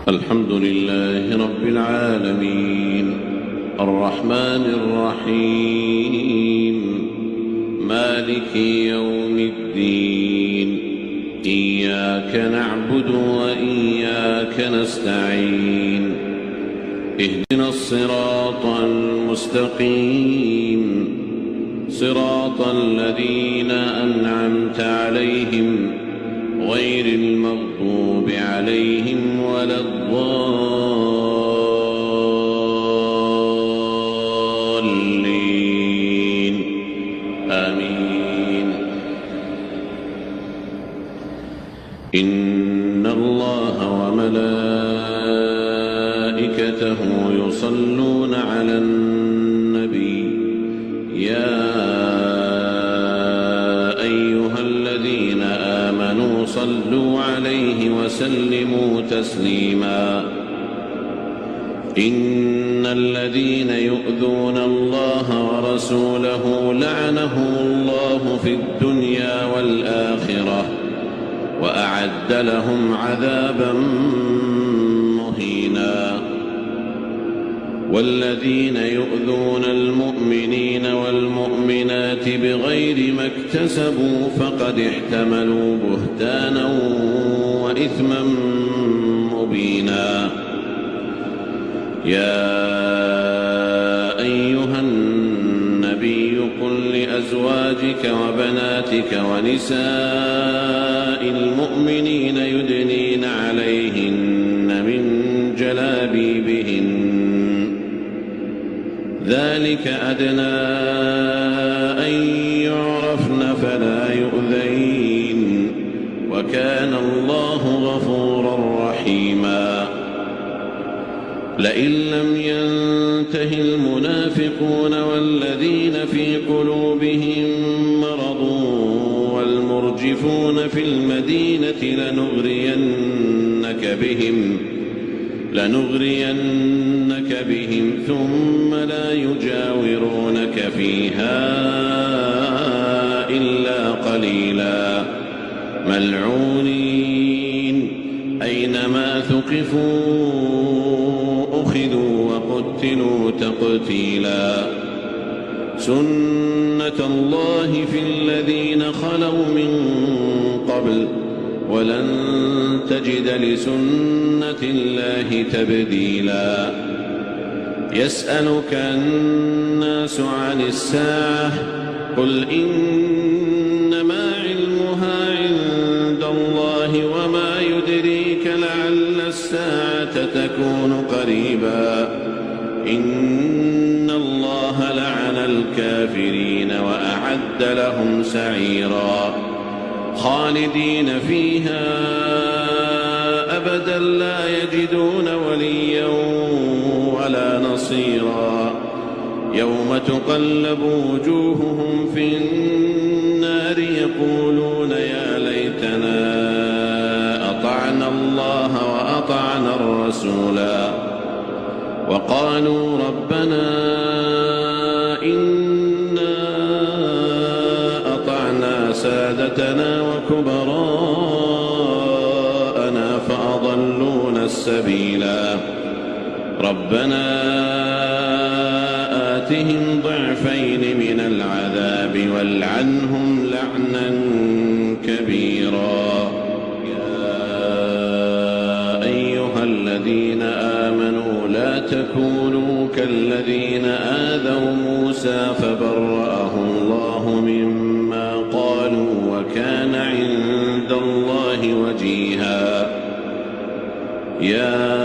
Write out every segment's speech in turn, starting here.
الحمد لله رب العالمين الرحمن الرحيم مالك يوم الدين إياك نعبد وإياك نستعين اهدنا الصراط المستقيم صراط الذين أنعمت عليهم غير المغضوب عليهم ولا الضالين آمين. إن الله وملائكته يصلون على النبي يا أيها الذين آمنوا صلوا عليه وسلموا تسليما. إن الذين يؤذون الله ورسوله لعنهم الله في الدنيا والآخرة وأعد لهم عذابا مهينا. والذين يؤذون المؤمنين والمؤمنات بغير ما اكتسبوا فقد احتملوا بهتانا وإثما مبينا. يا أيها النبي قل لأزواجك وبناتك ونساء المؤمنين يدنين عليهن من جلابيبهن ذلك أدنى أن يعرفن فلا يؤذين وكان الله غفورا رحيما. لئن لم ينته المنافقون والذين في قلوبهم مرض والمرجفون في المدينة لنغرينك بهم ثم لا يجاورونك فيها إلا قليلا ملعونين أينما ثقفوا أخذوا وقتلوا تقتيلا. سنة الله في الذين خلوا من قبل ولن تجد لسنة الله تبديلا. يسألك الناس عن الساعة قل إنما علمها عند الله وما يدريك لعل الساعة تكون قريبا. إن الله لعن الكافرين وأعد لهم سعيرا خالدين فيها أبدا لا يجدون وليا ولا نصيرا. يوم تقلب وجوههم في النار يقولون يا ليتنا أطعنا الله وأطعنا الرسولا وقالوا ربنا إنا أطعنا سادتنا وكبراءنا فأضلونا السبيلا. ربنا آتهم ضعفين من العذاب والعنهم لعنا كبيرا. يا أيها الذين آمنوا لا تكونوا كالذين آذوا موسى فبرأه الله مما قالوا وكان عند الله وجيها. يا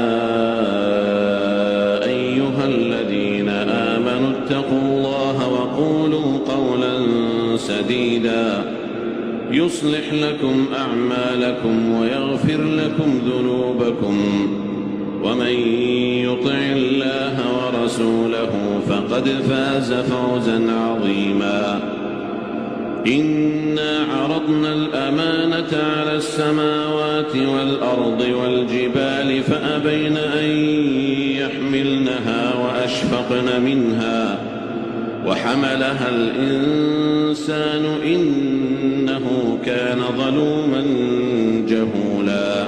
أيها الذين آمنوا اتقوا الله وقولوا قولا سديدا يصلح لكم أعمالكم ويغفر لكم ذنوبكم ومن يطع الله ورسوله فقد فاز فوزا عظيما. إنا عرضنا الأمانة على السماوات والأرض والجبال فأبين أن يحملنها وأشفقن منها وحملها الإنسان إنه كان ظلوما جهولا.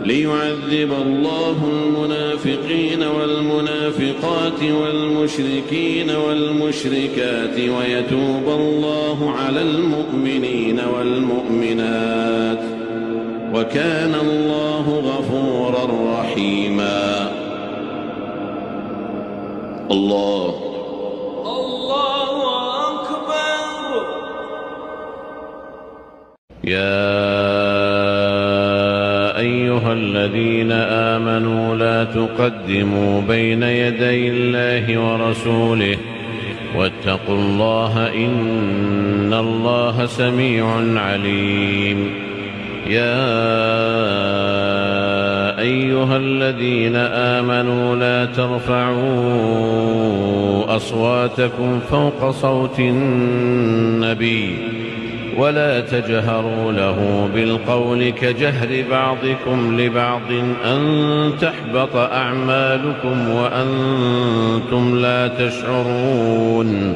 ليعذب الله المنافقين والمنافقات والمشركين والمشركات ويتوب الله على المؤمنين والمؤمنات وكان الله غفورا رحيما. الله أكبر. يا أيها الذين آمنوا لا تقدموا بين يدي الله ورسوله واتقوا الله إن الله سميع عليم. يا أيها الذين آمنوا لا ترفعوا أصواتكم فوق صوت النبي ولا تجهروا له بالقول كجهر بعضكم لبعض أن تحبط أعمالكم وأنتم لا تشعرون.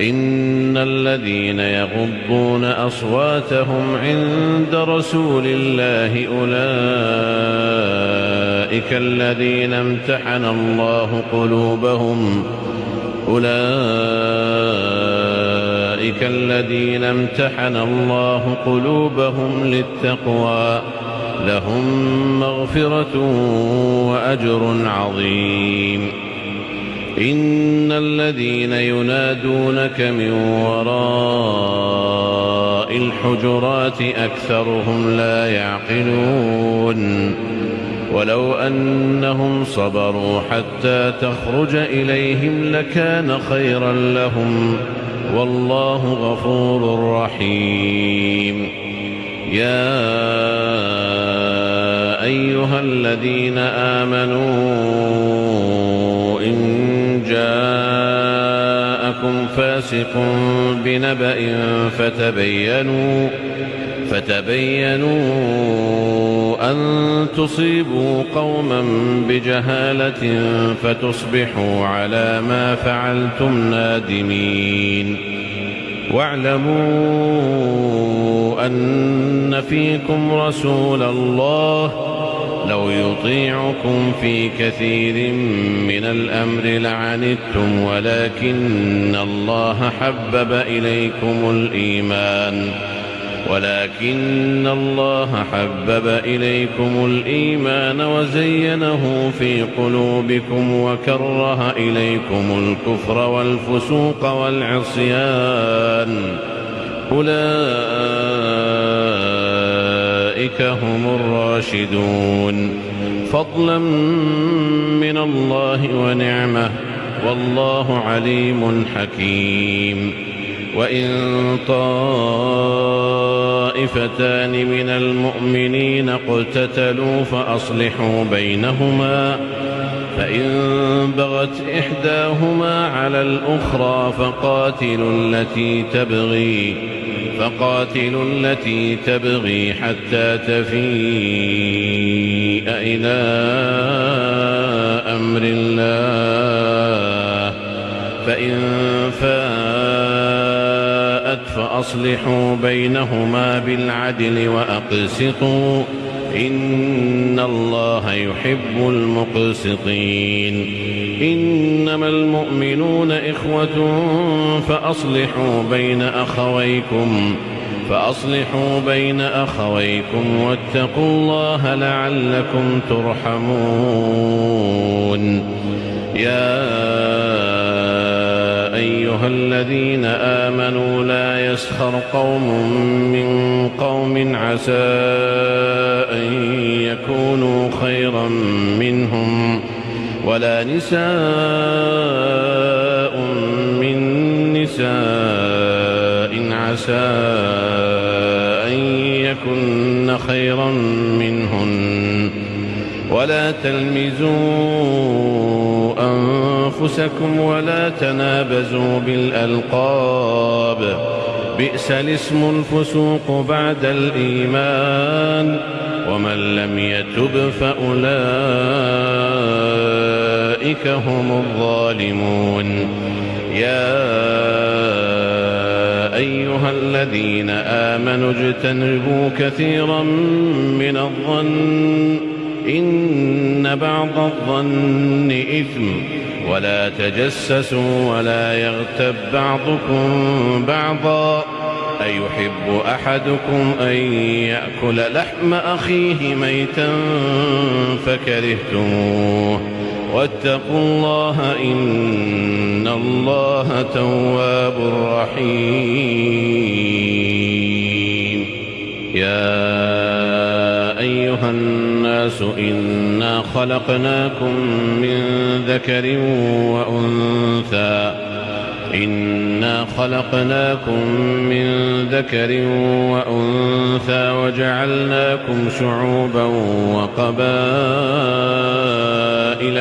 إن الذين يغضون أصواتهم عند رسول الله أولئك الذين امتحن الله قلوبهم للتقوى لهم مغفرة وأجر عظيم. إن الذين ينادونك من وراء الحجرات أكثرهم لا يعقلون. ولو أنهم صبروا حتى تخرج إليهم لكان خيرا لهم والله غفور رحيم. يا أيها الذين آمنوا إن جاءكم فاسق بنبأ فتبينوا أن تصيبوا قوما بجهالة فتصبحوا على ما فعلتم نادمين. واعلموا أن فيكم رسول الله لو يطيعكم في كثير من الأمر لعنتم ولكن الله حبب إليكم الإيمان وزينه في قلوبكم وكره إليكم الكفر والفسوق والعصيان أولئك هم الراشدون فضلا من الله ونعمة والله عليم حكيم. وإن طائفتان من المؤمنين اقتتلوا فأصلحوا بينهما فإن بغت إحداهما على الأخرى فقاتلوا التي تبغي حتى تفيء إلى أمر الله فإن فاءت فأصلحوا بينهما بالعدل وأقسطوا إن الله يحب المقسطين. إنما المؤمنون إخوة فأصلحوا بين أخويكم واتقوا الله لعلكم ترحمون. يا أيها الذين آمنوا لا يسخر قوم من قوم عسى أن يكونوا خيرا منهم ولا نساء من نساء عسى أن يكن خيرا منهن ولا تلمزوا أنفسكم ولا تنابزوا بالألقاب بئس الاسم الفسوق بعد الإيمان ومن لم يتب فأولئك هم الظالمون. يا أيها الذين آمنوا اجتنبوا كثيرا من الظن إن بعض الظن إثم ولا تجسسوا ولا يغتب بعضكم بعضا أيحب أحدكم أن يأكل لحم أخيه ميتا فكرهتموه واتقوا الله إن الله تواب رحيم. يا أيها الناس إنا خلقناكم من ذكر وأنثى وجعلناكم شعوبا وقبائل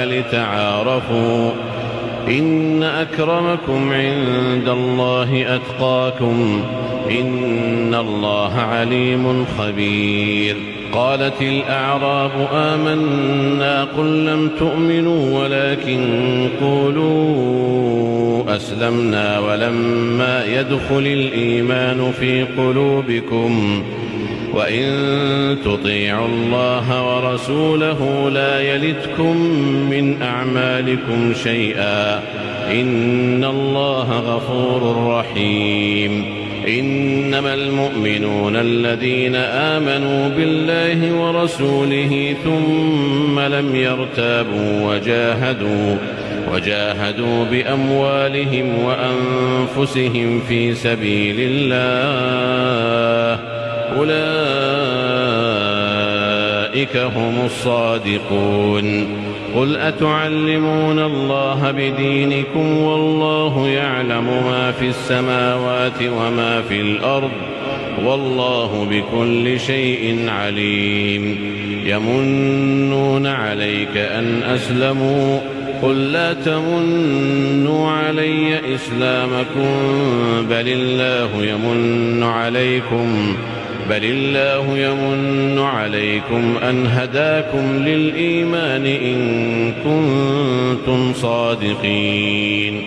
لتعارفوا إن أكرمكم عند الله أتقاكم إن الله عليم خبير. قالت الأعراب آمنا قل لم تؤمنوا ولكن قولوا أسلمنا ولما يدخل الإيمان في قلوبكم وإن تطيعوا الله ورسوله لا يلتكم من أعمالكم شيئا إن الله غفور رحيم. إنما المؤمنون الذين آمنوا بالله ورسوله ثم لم يرتابوا وجاهدوا بأموالهم وأنفسهم في سبيل الله أولئك هم الصادقون. قل أتعلمون الله بدينكم والله يعلم ما في السماوات وما في الأرض والله بكل شيء عليم. يمنون عليك أن أسلموا قل لا تمنوا علي إسلامكم بل الله يمن عليكم أن هداكم للإيمان إن كنتم صادقين.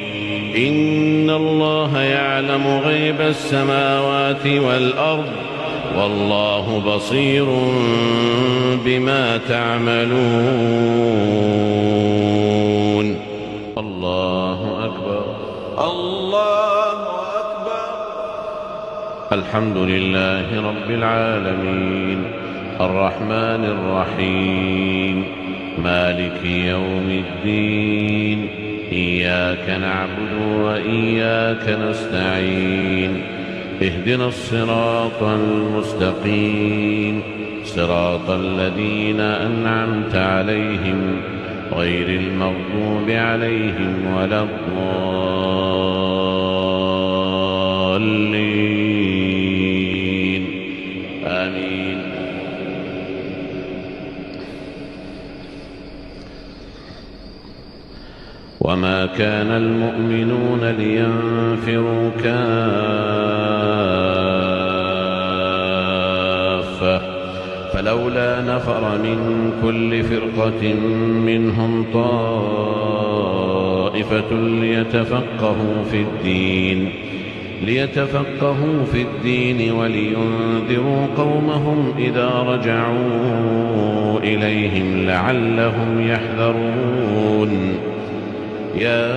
إن الله يعلم غيب السماوات والأرض والله بصير بما تعملون. الله أكبر. الله أكبر. الحمد لله رب العالمين الرحمن الرحيم مالك يوم الدين إياك نعبد وإياك نستعين اهدنا الصراط المستقيم صراط الذين أنعمت عليهم غير المغضوب عليهم ولا الضالين آمين. وما كان المؤمنون لينفروا كافة فلولا نفر من كل فرقة منهم طائفة ليتفقهوا في الدين ولينذروا قومهم إذا رجعوا إليهم لعلهم يحذرون. يا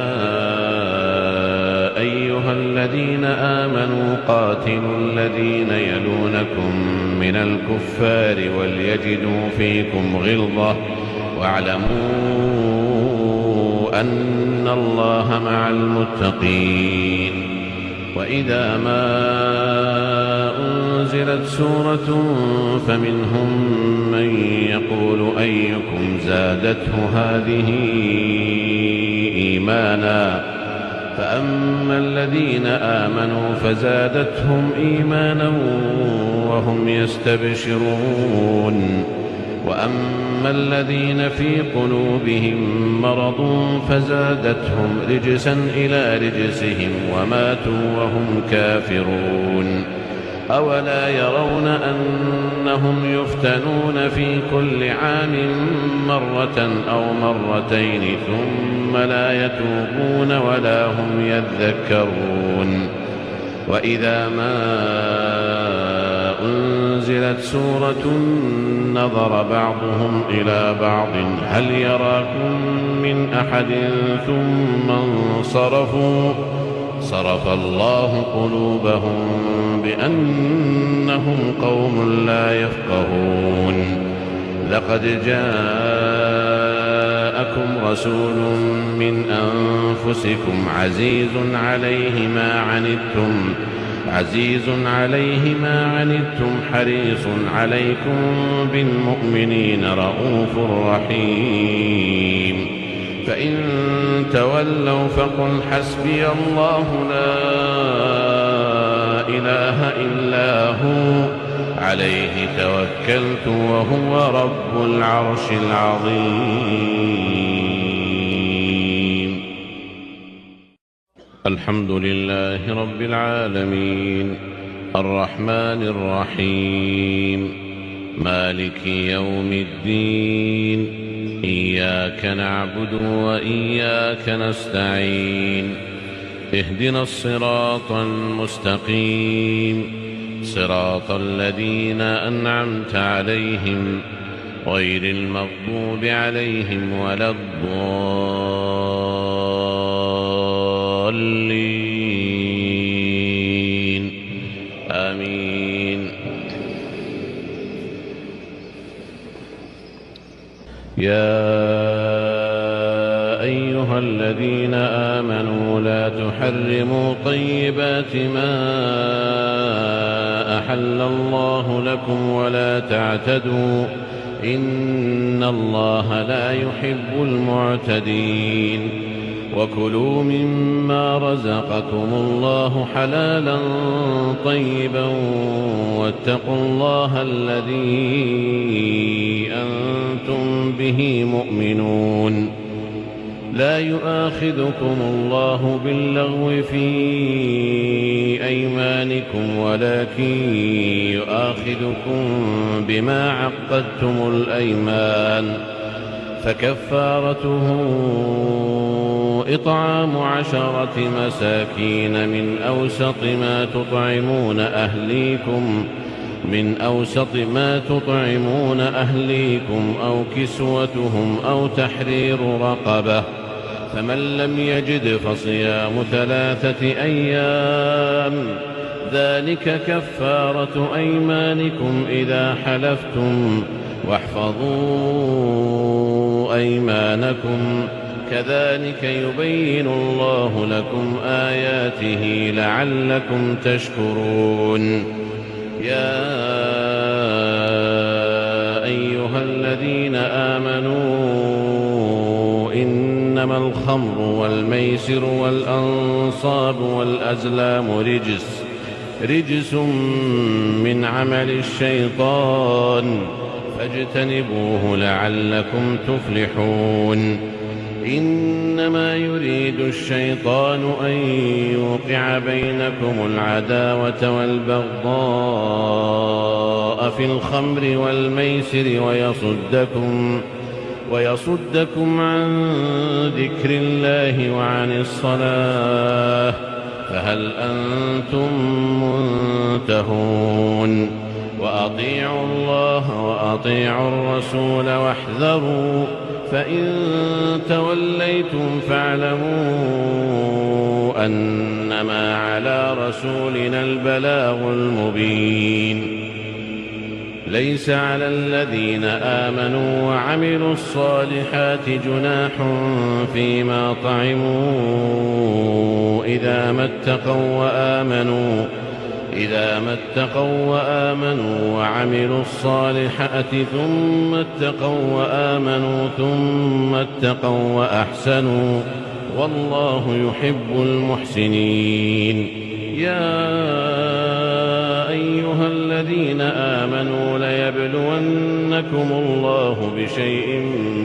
أيها الذين آمنوا قاتلوا الذين يلونكم من الكفار وليجدوا فيكم غلظة واعلموا أن الله مع المتقين. وإذا ما أنزلت سورة فمنهم من يقول أيكم زادته هذه إيمانا فأما الذين آمنوا فزادتهم إيمانا وهم يستبشرون وأما الذين في قلوبهم مرض فزادتهم رجسا إلى رجسهم وماتوا وهم كافرون. أولا يرون أنهم يفتنون في كل عام مرة أو مرتين ثم لا يتوبون ولا هم يذكرون. وإذا ما أنزلت سورة نظر بعضهم إلى بعض هل يراكم من أحد ثم انصرفوا صرف الله قلوبهم بأنهم قوم لا يفقهون. لقد جاءكم رسول من أنفسكم عزيز عليه ما عنتم حريص عليكم بالمؤمنين رؤوف رحيم. فإن تولوا فقل حسبي الله لا إله إلا هو عليه توكلت وهو رب العرش العظيم. الحمد لله رب العالمين الرحمن الرحيم مالك يوم الدين إياك نعبد وإياك نستعين اهدنا الصراط المستقيم صراط الذين أنعمت عليهم غير المغضوب عليهم ولا الضالين آمين. يا أيها الذين آمنوا لا تحرموا طيبات ما أحل الله لكم ولا تعتدوا إن الله لا يحب المعتدين. وكلوا مما رزقكم الله حلالا طيبا واتقوا الله الذي أنتم به مؤمنون. لا يؤاخذكم الله باللغو في أيمانكم ولكن يؤاخذكم بما عقدتم الأيمان فكفارته إطعام 10 مساكين من أوسط ما تطعمون أهليكم أو كسوتهم أو تحرير رقبة فمن لم يجد فصيام 3 أيام ذلك كفارة أيمانكم إذا حلفتم واحفظوا أيمانكم كذلك يبين الله لكم آياته لعلكم تشكرون. يا أيها الذين آمنوا إنما الخمر والميسر والأنصاب والأزلام رجس من عمل الشيطان فاجتنبوه لعلكم تفلحون. إنما يريد الشيطان أن يوقع بينكم العداوة والبغضاء في الخمر والميسر ويصدكم عن ذكر الله وعن الصلاة فهل أنتم منتهون. وأطيعوا الله وأطيعوا الرسول واحذروا فإن توليتم فاعلموا أنما على رسولنا البلاغ المبين. ليس على الذين آمنوا وعملوا الصالحات جناح فيما طعموا إذا ما اتقوا وآمنوا وعملوا الصالحات ثم اتقوا وأحسنوا والله يحب المحسنين. يا أيها الذين آمنوا ليبلونكم الله بشيء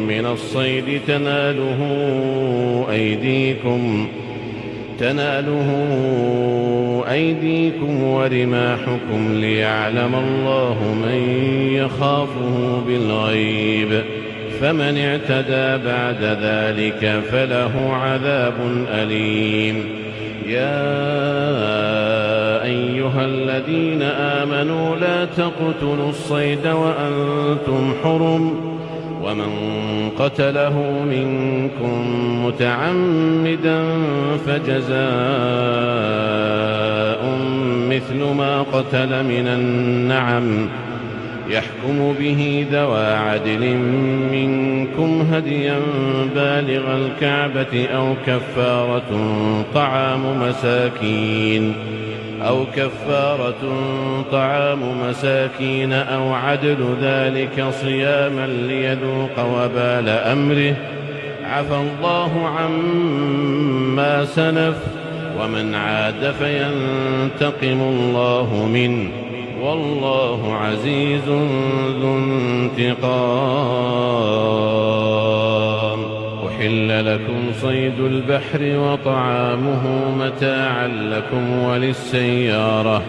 من الصيد تناله أيديكم ورماحكم ليعلم الله من يخافه بالغيب فمن اعتدى بعد ذلك فله عذاب أليم. يا أيها الذين آمنوا لا تقتلوا الصيد وأنتم حرم ومن قتله منكم متعمدا فجزاء مثل ما قتل من النعم يحكم به ذوى عدل منكم هديا بالغ الكعبة أو كفارة طعام مساكين أو عدل ذلك صياما ليذوق وبال أمره عفى الله عما سلف ومن عاد فينتقم الله منه والله عزيز ذو انتقام. أحل لكم صيد البحر وطعامه متاعا لكم وللسيارة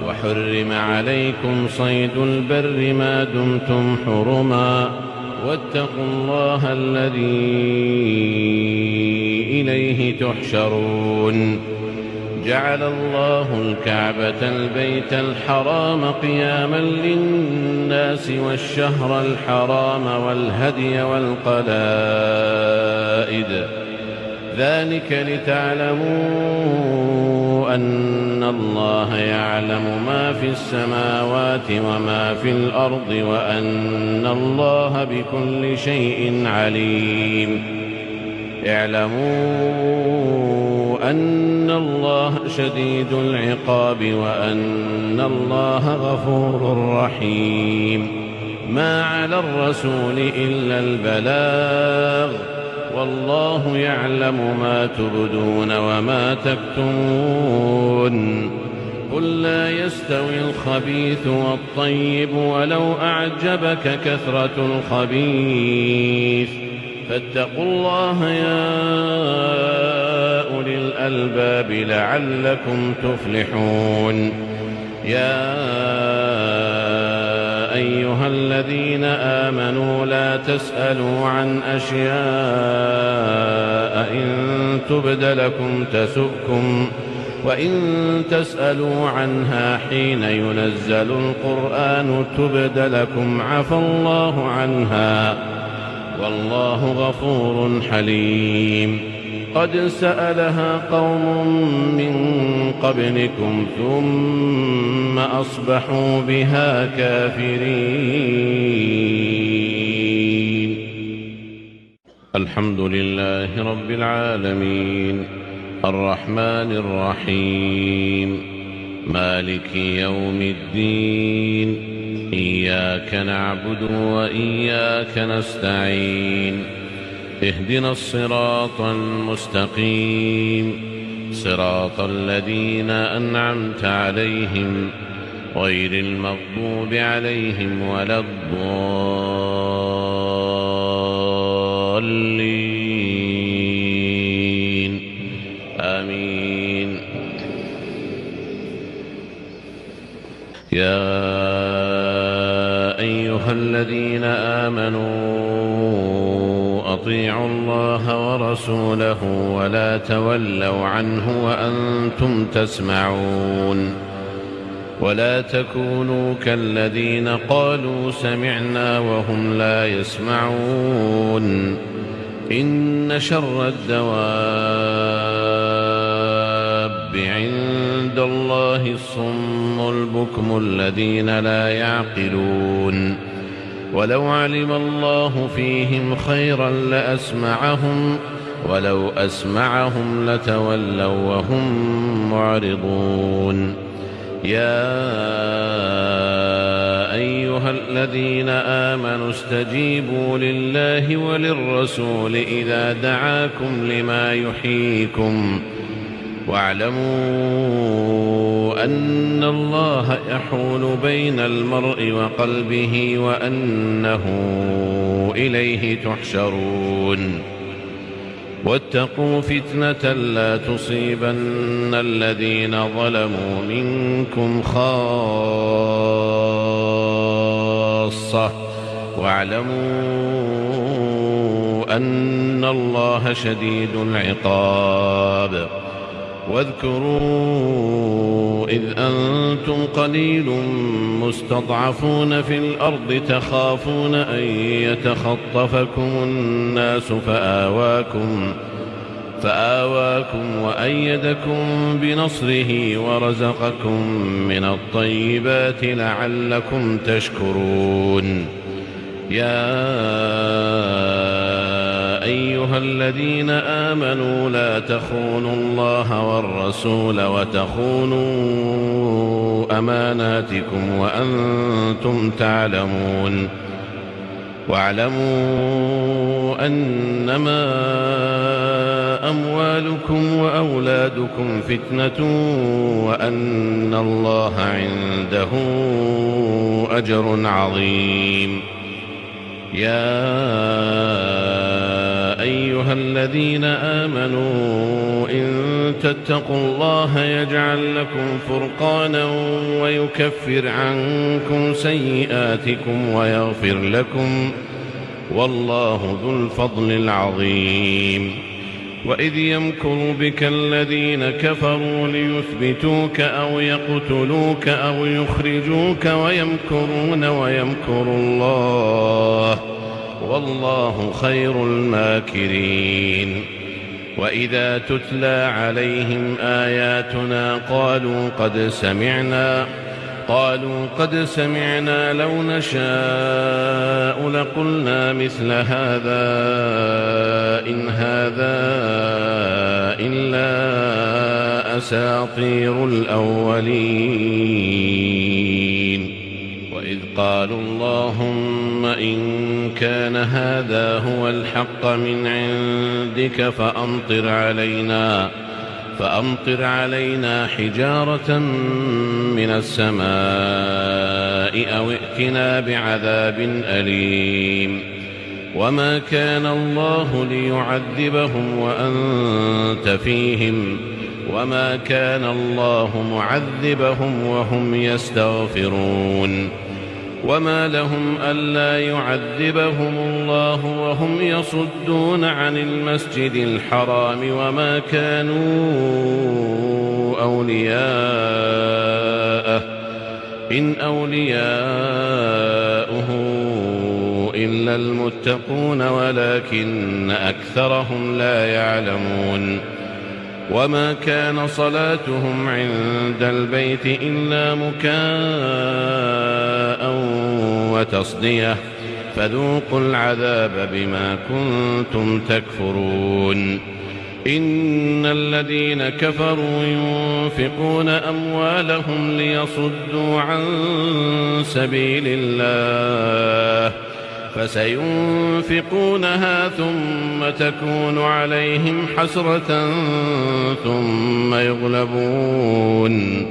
وحرم عليكم صيد البر ما دمتم حرما واتقوا الله الذي إليه تحشرون. جعل الله الكعبة البيت الحرام قياما للناس والشهر الحرام والهدي والقلائد ذلك لتعلموا أن الله يعلم ما في السماوات وما في الأرض وأن الله بكل شيء عليم. اعلموا أن الله شديد العقاب وأن الله غفور رحيم. ما على الرسول إلا البلاغ والله يعلم ما تبدون وما تكتمون. قل لا يستوي الخبيث والطيب ولو أعجبك كثرة الخبيث فاتقوا الله يا أولي الألباب لعلكم تفلحون. يا أيها الذين آمنوا لا تسألوا عن أشياء إن تبد لكم تسؤكم وإن تسألوا عنها حين ينزل القرآن تبد لكم عفى الله عنها والله غفور حليم. قد سألها قوم من قبلكم ثم أصبحوا بها كافرين. الحمد لله رب العالمين الرحمن الرحيم مالك يوم الدين إياك نعبد وإياك نستعين اهدنا الصراط المستقيم صراط الذين أنعمت عليهم غير المغضوب عليهم ولا الضالين آمين. يا أيها الذين آمنوا أطيعوا الله ورسوله ولا تولوا عنه وأنتم تسمعون. ولا تكونوا كالذين قالوا سمعنا وهم لا يسمعون. إن شر الدواب عند الله الصم البكم الذين لا يعقلون. ولو علم الله فيهم خيرا لأسمعهم ولو أسمعهم لتولوا وهم معرضون. يا أيها الذين آمنوا استجيبوا لله وللرسول إذا دعاكم لما يحييكم واعلموا أن الله يحول بين المرء وقلبه وأنه إليه تحشرون. واتقوا فتنة لا تصيبن الذين ظلموا منكم خاصة واعلموا أن الله شديد العقاب. واذكروا إذ أنتم قليل مستضعفون في الأرض تخافون أن يتخطفكم الناس فآواكم وأيدكم بنصره ورزقكم من الطيبات لعلكم تشكرون. يا أيها الذين آمنوا لا تخونوا الله والرسول وتخونوا أماناتكم وأنتم تعلمون. واعلموا أنما أموالكم وأولادكم فتنة وأن الله عنده أجر عظيم. يا أيها الذين آمنوا إن تتقوا الله يجعل لكم فرقانا ويكفر عنكم سيئاتكم ويغفر لكم، والله ذو الفضل العظيم. وإذ يمكر بك الذين كفروا ليثبتوك أو يقتلوك أو يخرجوك ويمكرون ويمكر الله والله خير الماكرين. وإذا تتلى عليهم آياتنا قالوا قد سمعنا لو نشاء لقلنا مثل هذا إن هذا إلا أساطير الأولين. وإذ قالوا اللهم إن كان هذا هو الحق من عندك فأمطر علينا حجارة من السماء أو ائتنا بعذاب أليم. وما كان الله ليعذبهم وأنت فيهم وما كان الله معذبهم وهم يستغفرون. وما لهم ألا يعذبهم الله وهم يصدون عن المسجد الحرام وما كانوا أولياءه إن أولياؤه إلا المتقون ولكن أكثرهم لا يعلمون. وما كان صلاتهم عند البيت إلا مكاء وتصدية فذوقوا العذاب بما كنتم تكفرون. إن الذين كفروا ينفقون أموالهم ليصدوا عن سبيل الله فسينفقونها ثم تكون عليهم حسرة ثم يغلبون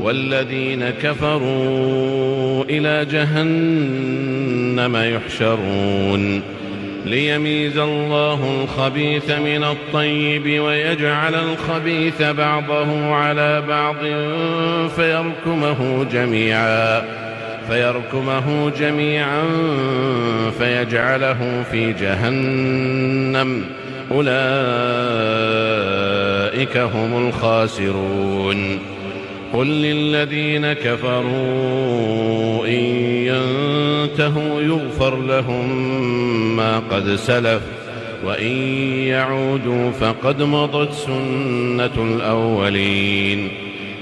والذين كفروا إلى جهنم يحشرون ليميز الله الخبيث من الطيب ويجعل الخبيث بعضه على بعض فيركمه جميعا فيجعله في جهنم أولئك هم الخاسرون. قل للذين كفروا إن ينتهوا يغفر لهم ما قد سلف وإن يعودوا فقد مضت سنة الأولين.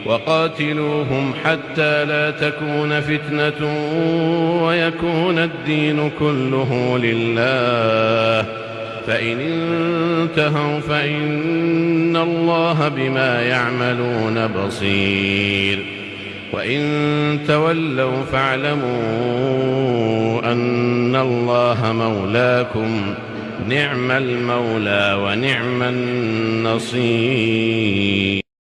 وقاتلوهم حتى لا تكون فتنة ويكون الدين كله لله فإن انتهوا فإن الله بما يعملون بصير. وإن تولوا فاعلموا أن الله مولاكم نعم المولى ونعم النصير.